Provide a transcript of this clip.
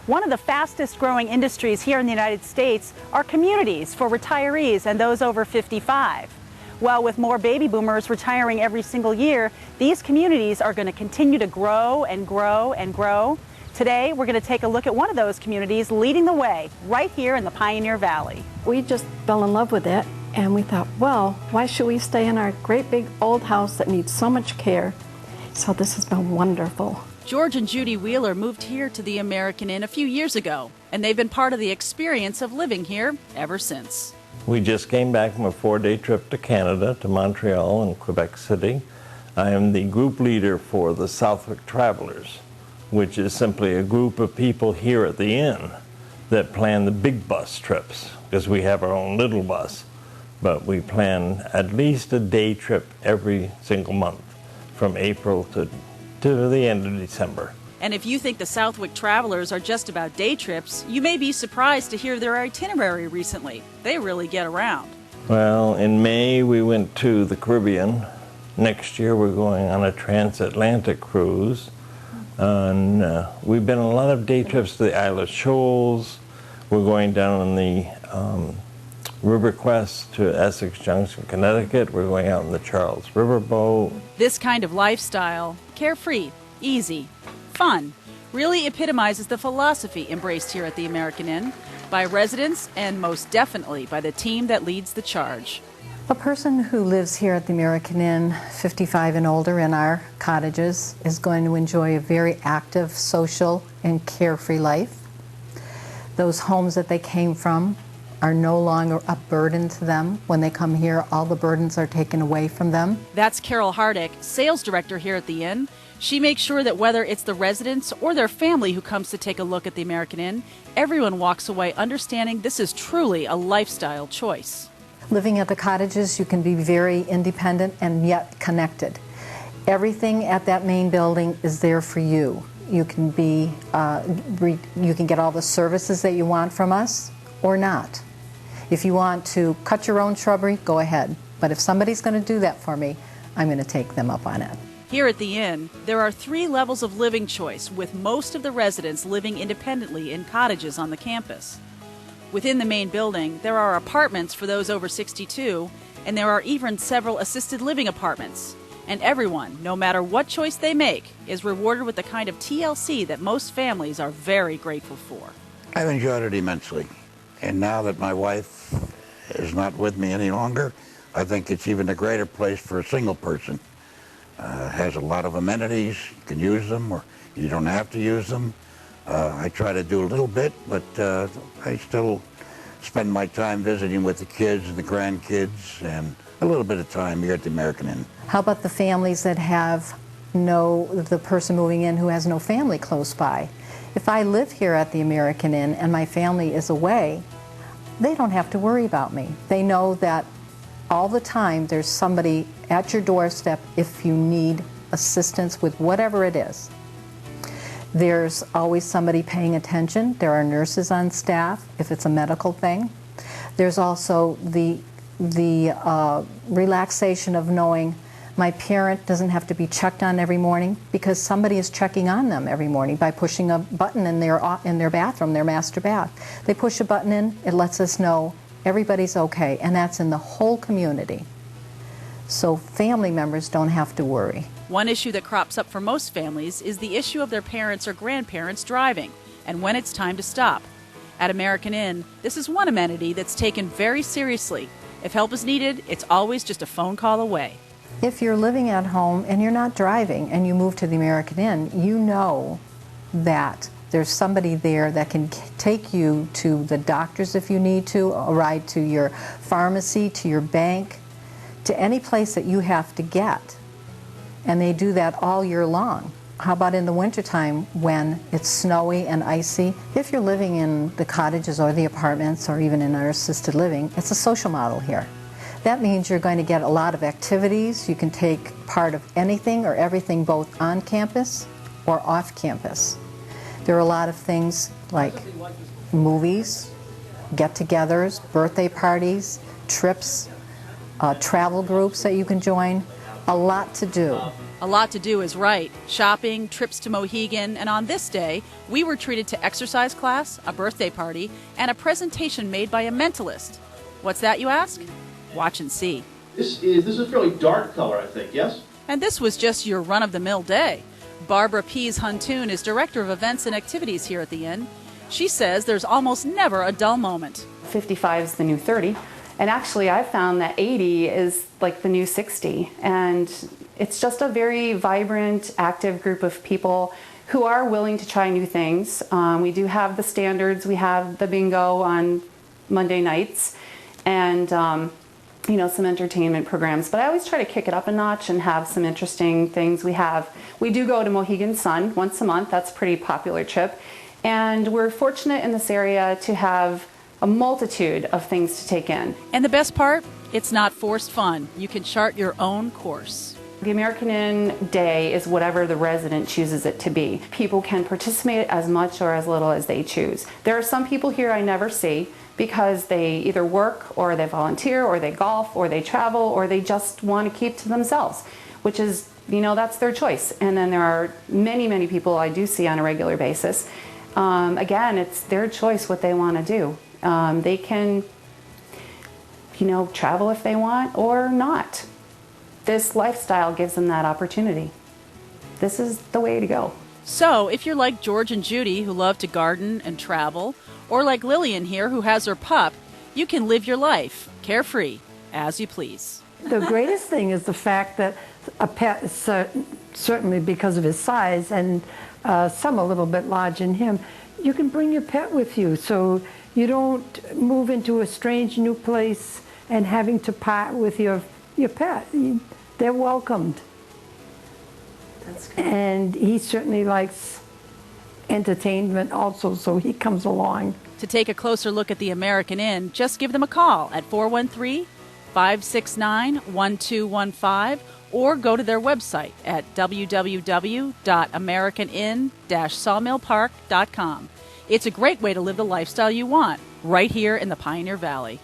One of the fastest growing industries here in the United States are communities for retirees and those over 55. Well, with more baby boomers retiring every single year, these communities are going to continue to grow and grow and grow. Today, we're going to take a look at one of those communities leading the way right here in the Pioneer Valley. We just fell in love with it, and we thought, well, why should we stay in our great big old house that needs so much care? So this has been wonderful. George and Judy Wheeler moved here to the American Inn a few years ago, and they've been part of the experience of living here ever since. We just came back from a 4-day trip to Canada, to Montreal and Quebec City. I am the group leader for the Southwick Travelers, which is simply a group of people here at the inn that plan the big bus trips, because we have our own little bus. But we plan at least a day trip every single month, from April to the end of December. And if you think the Southwick Travelers are just about day trips, you may be surprised to hear their itinerary recently. They really get around. Well, in May we went to the Caribbean. Next year we're going on a transatlantic cruise. And we've been on a lot of day trips to the Isle of Shoals. We're going down on the River Quest to Essex Junction, Connecticut. We're going out in the Charles River boat. This kind of lifestyle, carefree, easy, fun, really epitomizes the philosophy embraced here at the American Inn by residents and most definitely by the team that leads the charge. A person who lives here at the American Inn, 55 and older, in our cottages, is going to enjoy a very active, social, and carefree life. Those homes that they came from are no longer a burden to them. When they come here, all the burdens are taken away from them. That's Carol Hardick, sales director here at the Inn. She makes sure that whether it's the residents or their family who comes to take a look at the American Inn, everyone walks away understanding this is truly a lifestyle choice. Living at the cottages, you can be very independent and yet connected. Everything at that main building is there for you. You can be, you can get all the services that you want from us or not. If you want to cut your own shrubbery, go ahead. But if somebody's going to do that for me, I'm going to take them up on it. Here at the Inn, there are 3 levels of living choice, with most of the residents living independently in cottages on the campus. Within the main building, there are apartments for those over 62, and there are even several assisted living apartments. And everyone, no matter what choice they make, is rewarded with the kind of TLC that most families are very grateful for. I've enjoyed it immensely. And now that my wife is not with me any longer, I think it's even a greater place for a single person. It has a lot of amenities. You can use them or you don't have to use them. I try to do a little bit, but I still spend my time visiting with the kids and the grandkids and a little bit of time here at the American Inn. How about the families that have the person moving in who has no family close by? If I live here at the American Inn and my family is away, they don't have to worry about me. They know that all the time there's somebody at your doorstep if you need assistance with whatever it is. There's always somebody paying attention. There are nurses on staff if it's a medical thing. There's also the relaxation of knowing my parent doesn't have to be checked on every morning because somebody is checking on them every morning by pushing a button in their bathroom, their master bath. They push a button in, it lets us know everybody's okay, and that's in the whole community. So family members don't have to worry. One issue that crops up for most families is the issue of their parents or grandparents driving, and when it's time to stop. At American Inn, this is one amenity that's taken very seriously. If help is needed, it's always just a phone call away. If you're living at home and you're not driving and you move to the American Inn, you know that there's somebody there that can take you to the doctors if you need to, a ride to your pharmacy, to your bank, to any place that you have to get. And they do that all year long. How about in the wintertime when it's snowy and icy? If you're living in the cottages or the apartments or even in our assisted living, it's a social model here. That means you're going to get a lot of activities. You can take part of anything or everything both on campus or off campus. There are a lot of things like movies, get-togethers, birthday parties, trips, travel groups that you can join. A lot to do. A lot to do is right. Shopping, trips to Mohegan, and on this day, we were treated to exercise class, a birthday party, and a presentation made by a mentalist. What's that, you ask? Watch and see. This is a fairly dark color, I think, yes? And this was just your run-of-the-mill day. Barbara Pease Huntoon is Director of Events and Activities here at the Inn. She says there's almost never a dull moment. 55 is the new 30. And actually, I've found that 80 is like the new 60. And it's just a very vibrant, active group of people who are willing to try new things. We do have the standards. We have the bingo on Monday nights and, some entertainment programs. But I always try to kick it up a notch and have some interesting things. We do go to Mohegan Sun once a month. That's a pretty popular trip. And we're fortunate in this area to have a multitude of things to take in. And the best part? It's not forced fun. You can chart your own course. The American Inn Day is whatever the resident chooses it to be. People can participate as much or as little as they choose. There are some people here I never see because they either work or they volunteer or they golf or they travel or they just want to keep to themselves, which is, that's their choice. And then there are many, many people I do see on a regular basis. Again, it's their choice what they want to do. They can, travel if they want or not. This lifestyle gives them that opportunity. This is the way to go. So, if you're like George and Judy, who love to garden and travel, or like Lillian here, who has her pup, you can live your life, carefree, as you please. The greatest thing is the fact that a pet is certainly because of his size and some a little bit large in him, you can bring your pet with you so you don't move into a strange new place and having to part with your pet. They're welcomed. That's good. And he certainly likes entertainment also, so he comes along. To take a closer look at the American Inn, just give them a call at 413-569-1215 or go to their website at www.americanin-sawmillpark.com. It's a great way to live the lifestyle you want, right here in the Pioneer Valley.